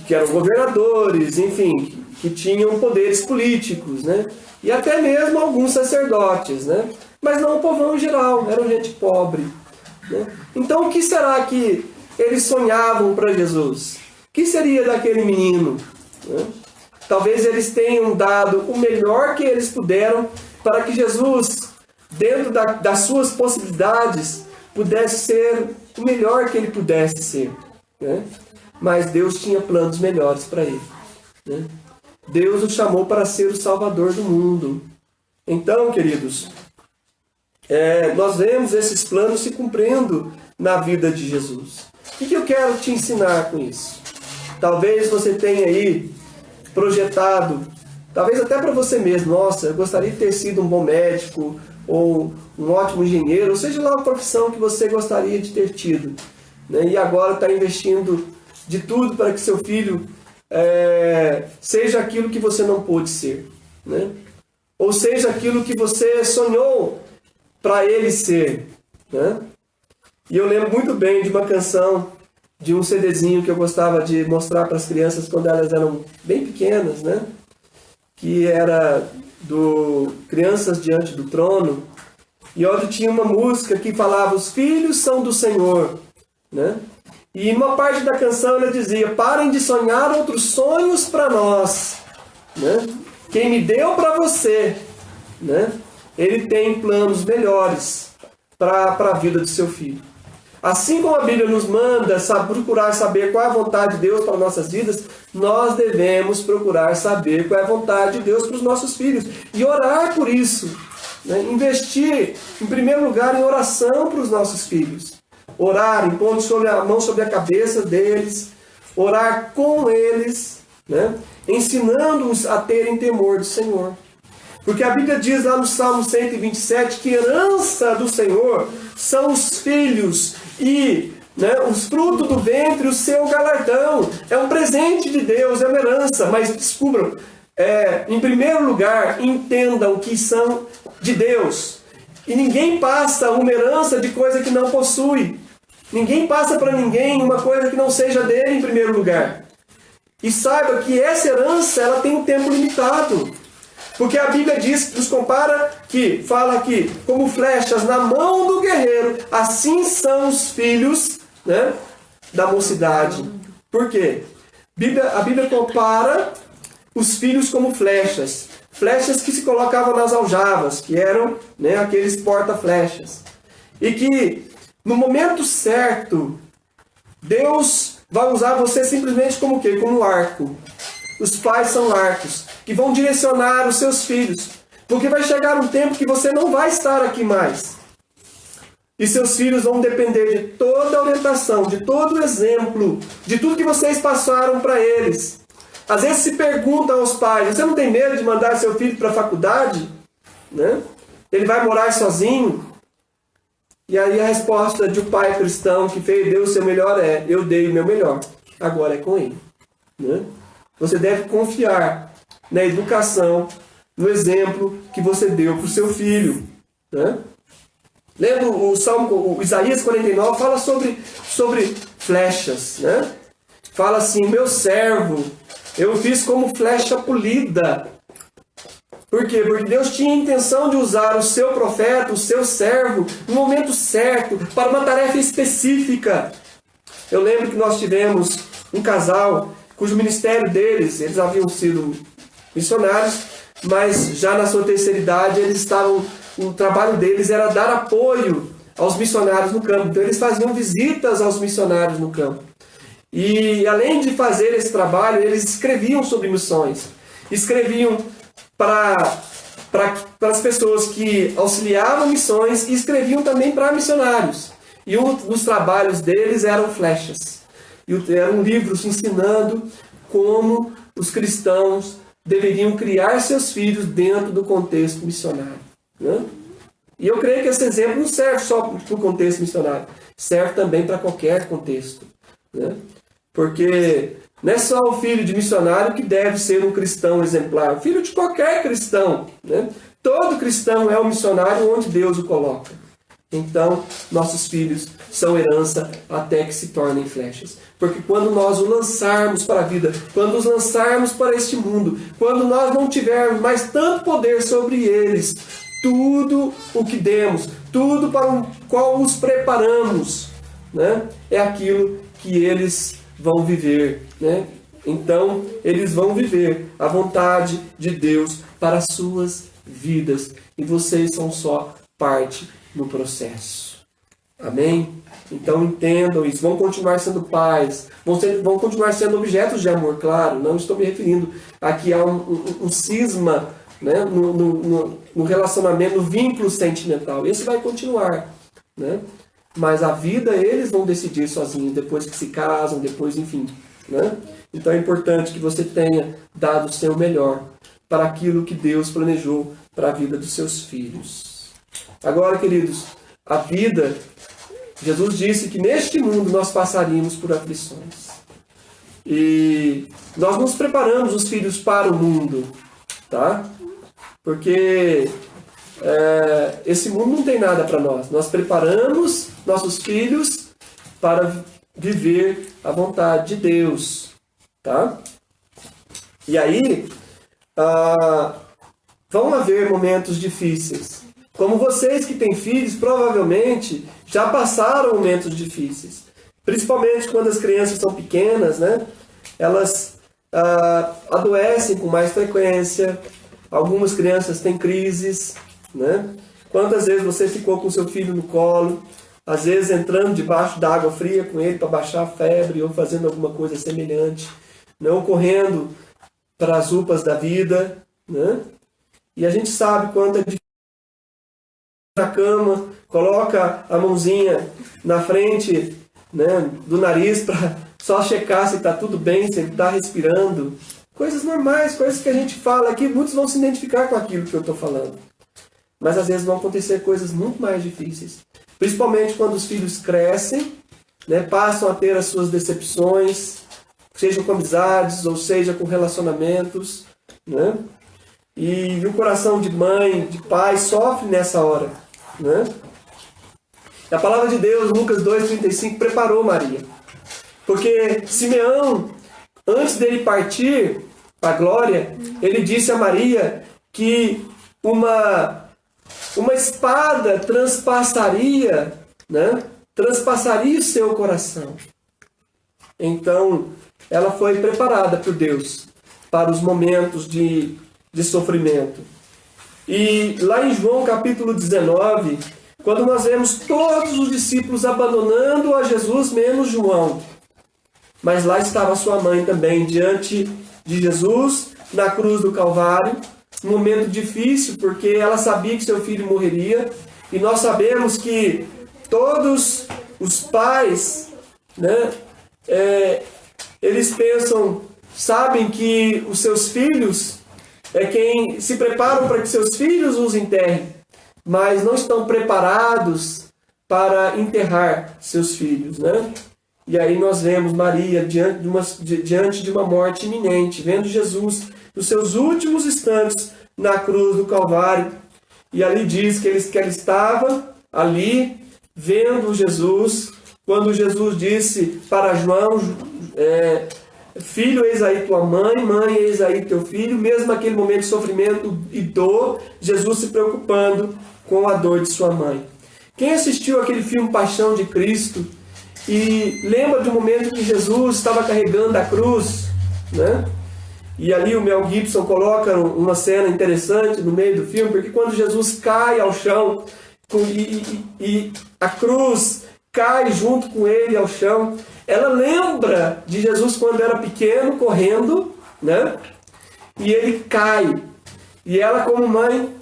que eram governadores, enfim, que tinham poderes políticos, né? E até mesmo alguns sacerdotes, né? Mas não o povão em geral, eram gente pobre. Né? Então, o que será que eles sonhavam para Jesus? O que seria daquele menino? Né? Talvez eles tenham dado o melhor que eles puderam para que Jesus, dentro das suas possibilidades, pudesse ser o melhor que ele pudesse ser. Né? Mas Deus tinha planos melhores para ele. Né? Deus o chamou para ser o Salvador do mundo. Então, queridos, nós vemos esses planos se cumprindo na vida de Jesus. O que eu quero te ensinar com isso? Talvez você tenha aí projetado, talvez até para você mesmo, nossa, eu gostaria de ter sido um bom médico, ou um ótimo engenheiro, ou seja lá a profissão que você gostaria de ter tido. Né? E agora está investindo de tudo para que seu filho seja aquilo que você não pôde ser. Né? Ou seja aquilo que você sonhou para ele ser. Né? E eu lembro muito bem de uma canção, de um CDzinho que eu gostava de mostrar para as crianças quando elas eram bem pequenas, né? Que era do Crianças Diante do Trono. E onde tinha uma música que falava, os filhos são do Senhor. Né? E uma parte da canção ela dizia, parem de sonhar outros sonhos para nós. Né? Quem me deu para você, né? Ele tem planos melhores para a vida do seu filho. Assim como a Bíblia nos manda procurar saber qual é a vontade de Deus para nossas vidas, nós devemos procurar saber qual é a vontade de Deus para os nossos filhos. E orar por isso. Né? Investir, em primeiro lugar, em oração para os nossos filhos. Orar, impondo a mão sobre a cabeça deles. Orar com eles. Né? Ensinando-os a terem temor do Senhor. Porque a Bíblia diz lá no Salmo 127 que herança do Senhor são os filhos e, né, os frutos do ventre, o seu galardão. É um presente de Deus, é uma herança. Mas descubram, em primeiro lugar, entendam que são de Deus. E ninguém passa uma herança de coisa que não possui. Ninguém passa para ninguém uma coisa que não seja dele em primeiro lugar. E saiba que essa herança ela tem um tempo limitado. Porque a Bíblia diz, nos compara, que fala aqui, como flechas na mão do guerreiro, assim são os filhos, né, da mocidade. Por quê? A Bíblia compara os filhos como flechas. Flechas que se colocavam nas aljavas, que eram, né, aqueles porta-flechas. E que, no momento certo, Deus vai usar você simplesmente como o quê? Como um arco. Os pais são arcos, que vão direcionar os seus filhos. Porque vai chegar um tempo que você não vai estar aqui mais. E seus filhos vão depender de toda a orientação, de todo o exemplo, de tudo que vocês passaram para eles. Às vezes se perguntam aos pais, você não tem medo de mandar seu filho para a faculdade? né? Ele vai morar sozinho? E aí a resposta de um pai cristão que deu o seu melhor é: eu dei o meu melhor, agora é com ele, né? Você deve confiar na educação, no exemplo que você deu para o seu filho, né? Lembra o Isaías 49 fala sobre flechas, né? Fala assim: meu servo, eu fiz como flecha polida. Por quê? Porque Deus tinha a intenção de usar o seu profeta, o seu servo, no momento certo, para uma tarefa específica. Eu lembro que nós tivemos um casal cujo ministério deles, eles haviam sido missionários, mas já na sua terceira idade, o trabalho deles era dar apoio aos missionários no campo. Então eles faziam visitas aos missionários no campo. E além de fazer esse trabalho, eles escreviam sobre missões. Escreviam para as pessoas que auxiliavam missões e escreviam também para missionários. E um dos trabalhos deles eram flechas. E eram livros ensinando como os cristãos deveriam criar seus filhos dentro do contexto missionário, né? E eu creio que esse exemplo não serve só para o contexto missionário, serve também para qualquer contexto, né? Porque não é só o filho de missionário que deve ser um cristão exemplar, o filho de qualquer cristão, né? Todo cristão é um missionário onde Deus o coloca. Então, nossos filhos são herança até que se tornem flechas. Porque quando nós o lançarmos para a vida, quando os lançarmos para este mundo, quando nós não tivermos mais tanto poder sobre eles, tudo o que demos, tudo para o qual os preparamos, né, é aquilo que eles vão viver, né? Então, eles vão viver a vontade de Deus para as suas vidas. E vocês são só parte no processo. Amém? Então entendam isso. Vão continuar sendo pais. Vão continuar sendo objetos de amor, claro. Não estou me referindo aqui a um cisma, né, no relacionamento, no vínculo sentimental. Esse vai continuar, né? Mas a vida eles vão decidir sozinhos, depois que se casam, depois, enfim, né? Então é importante que você tenha dado o seu melhor para aquilo que Deus planejou para a vida dos seus filhos. Agora, queridos, a vida, Jesus disse que neste mundo nós passaríamos por aflições. E nós nos preparamos os filhos para o mundo, tá? Porque esse mundo não tem nada para nós. Nós preparamos nossos filhos para viver a vontade de Deus, tá? E aí, vão haver momentos difíceis. Como vocês que têm filhos, provavelmente já passaram momentos difíceis. Principalmente quando as crianças são pequenas, né? Elas adoecem com mais frequência. Algumas crianças têm crises, né? Quantas vezes você ficou com seu filho no colo, às vezes entrando debaixo da água fria com ele para baixar a febre ou fazendo alguma coisa semelhante, não correndo para as UPAs da vida, né? E a gente sabe quanto é difícil na cama, coloca a mãozinha na frente, né, do nariz para só checar se está tudo bem, se ele está respirando. Coisas normais, coisas que a gente fala aqui, muitos vão se identificar com aquilo que eu estou falando. Mas às vezes vão acontecer coisas muito mais difíceis. Principalmente quando os filhos crescem, né, passam a ter as suas decepções, seja com amizades ou seja com relacionamentos, né? E o coração de mãe, de pai, sofre nessa hora, né? A palavra de Deus, Lucas 2,35, preparou Maria. Porque Simeão, antes dele partir para a glória, ele disse a Maria que uma espada transpassaria, né? Transpassaria o seu coração. Então, ela foi preparada por Deus para os momentos de sofrimento. E lá em João capítulo 19, quando nós vemos todos os discípulos abandonando a Jesus, menos João. Mas lá estava sua mãe também, diante de Jesus, na cruz do Calvário. Um momento difícil, porque ela sabia que seu filho morreria. E nós sabemos que todos os pais, né, eles pensam, sabem que os seus filhos é quem se preparam para que seus filhos os enterrem, mas não estão preparados para enterrar seus filhos, né? E aí nós vemos Maria diante de uma morte iminente, vendo Jesus nos seus últimos instantes na cruz do Calvário. E ali diz que ela estava ali vendo Jesus, quando Jesus disse para João, filho, eis aí tua mãe, mãe, eis aí teu filho. Mesmo naquele momento de sofrimento e dor, Jesus se preocupando com a dor de sua mãe. Quem assistiu aquele filme Paixão de Cristo e lembra do momento que Jesus estava carregando a cruz, né? E ali o Mel Gibson coloca uma cena interessante no meio do filme, porque quando Jesus cai ao chão e a cruz cai junto com ele ao chão, ela lembra de Jesus quando era pequeno, correndo, né? E ele cai. E ela, como mãe,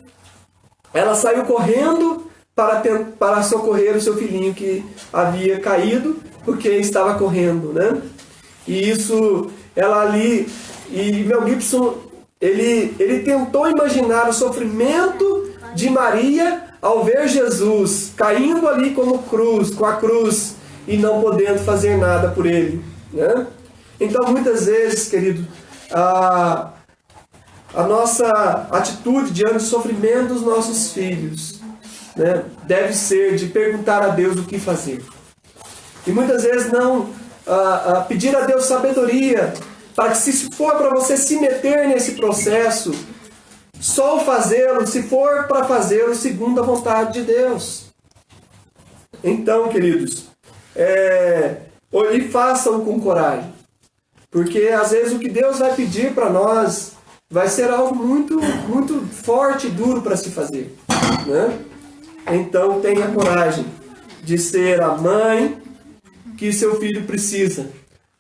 ela saiu correndo para socorrer o seu filhinho que havia caído, porque estava correndo, né? E isso, ela ali... E Mel Gibson, ele tentou imaginar o sofrimento de Maria ao ver Jesus caindo ali como cruz, com a cruz, e não podendo fazer nada por ele, né? Então, muitas vezes, querido, a nossa atitude diante do sofrimento dos nossos filhos, né, deve ser de perguntar a Deus o que fazer. E muitas vezes não pedir a Deus sabedoria, para que, se for para você se meter nesse processo, só fazê-lo se for para fazê-lo segundo a vontade de Deus. Então, queridos, e façam com coragem. Porque às vezes o que Deus vai pedir para nós vai ser algo muito, muito forte e duro para se fazer, né? Então tenha coragem de ser a mãe que seu filho precisa.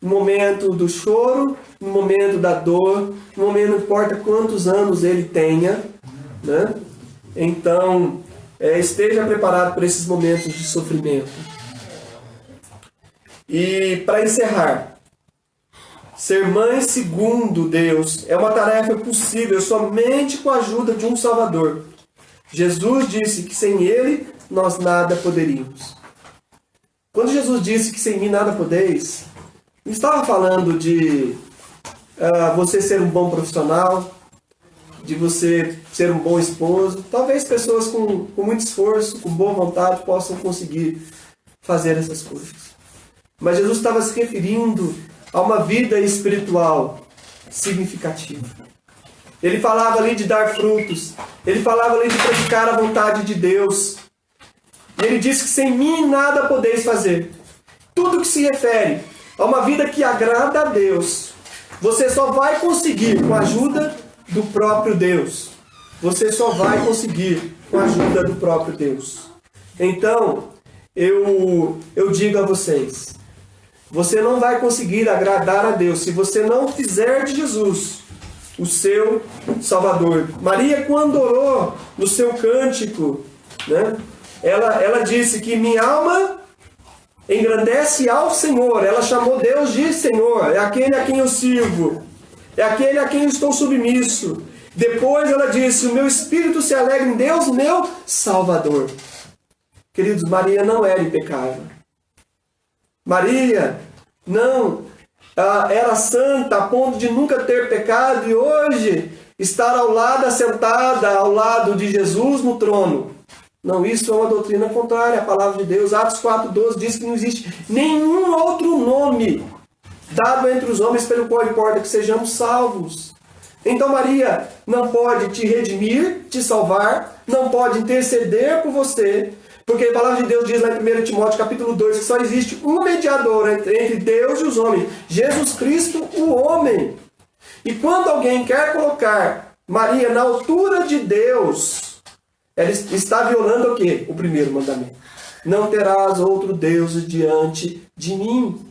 No momento do choro, no momento da dor, no momento, não importa quantos anos ele tenha, né? Então, esteja preparado para esses momentos de sofrimento. E para encerrar, ser mãe segundo Deus é uma tarefa possível somente com a ajuda de um Salvador. Jesus disse que sem Ele nós nada poderíamos. Quando Jesus disse que sem mim nada podeis, não estava falando de você ser um bom profissional, de você ser um bom esposo. Talvez pessoas com muito esforço, com boa vontade, possam conseguir fazer essas coisas. Mas Jesus estava se referindo a uma vida espiritual significativa. Ele falava ali de dar frutos. Ele falava ali de praticar a vontade de Deus. E ele disse que sem mim nada podeis fazer. Tudo que se refere a uma vida que agrada a Deus, você só vai conseguir com a ajuda do próprio Deus. Você só vai conseguir com a ajuda do próprio Deus. Então, eu digo a vocês, você não vai conseguir agradar a Deus se você não fizer de Jesus o seu Salvador. Maria, quando orou no seu cântico, né, ela disse que minha alma engrandece ao Senhor. Ela chamou Deus de Senhor. É aquele a quem eu sirvo. É aquele a quem eu estou submisso. Depois ela disse, o meu espírito se alegra em Deus, meu Salvador. Queridos, Maria não era impecável. Maria não era santa a ponto de nunca ter pecado e hoje estar assentada ao lado de Jesus no trono. Não, isso é uma doutrina contrária à palavra de Deus. Atos 4,12 diz que não existe nenhum outro nome dado entre os homens pelo qual importa que sejamos salvos. Então Maria não pode te redimir, te salvar, não pode interceder por você, porque a palavra de Deus diz lá em 1 Timóteo capítulo 2 que só existe um mediador entre Deus e os homens, Jesus Cristo, o homem. E quando alguém quer colocar Maria na altura de Deus, ela está violando o quê? O primeiro mandamento. Não terás outro Deus diante de mim.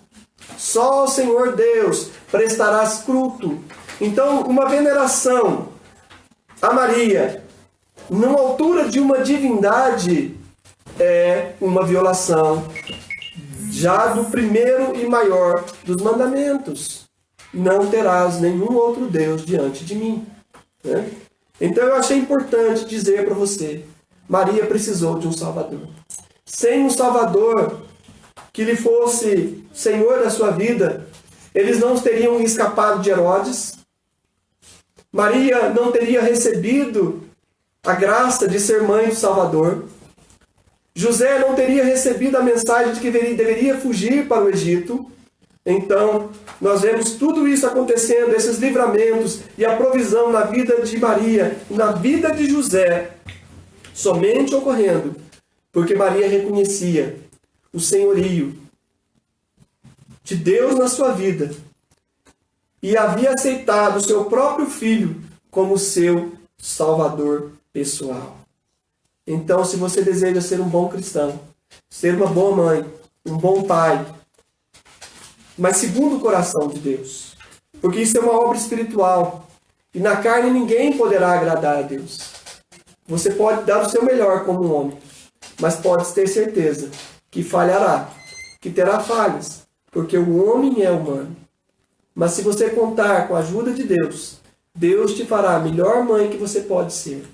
Só ao Senhor Deus prestarás culto. Então, uma veneração a Maria, numa altura de uma divindade, é uma violação já do primeiro e maior dos mandamentos. Não terás nenhum outro Deus diante de mim. né? Então eu achei importante dizer para você, Maria precisou de um Salvador. Sem um Salvador que lhe fosse Senhor da sua vida, eles não teriam escapado de Herodes. Maria não teria recebido a graça de ser mãe do Salvador. José não teria recebido a mensagem de que deveria fugir para o Egito. Então, nós vemos tudo isso acontecendo, esses livramentos e a provisão na vida de Maria, na vida de José, somente ocorrendo porque Maria reconhecia o senhorio de Deus na sua vida e havia aceitado o seu próprio filho como seu Salvador pessoal. Então, se você deseja ser um bom cristão, ser uma boa mãe, um bom pai, mas segundo o coração de Deus, porque isso é uma obra espiritual, e na carne ninguém poderá agradar a Deus. Você pode dar o seu melhor como um homem, mas pode ter certeza que falhará, que terá falhas, porque o homem é humano. Mas se você contar com a ajuda de Deus, Deus te fará a melhor mãe que você pode ser,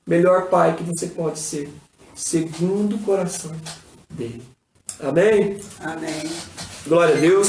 melhor pai que você pode ser, segundo o coração dele. Amém? Amém. Glória a Deus.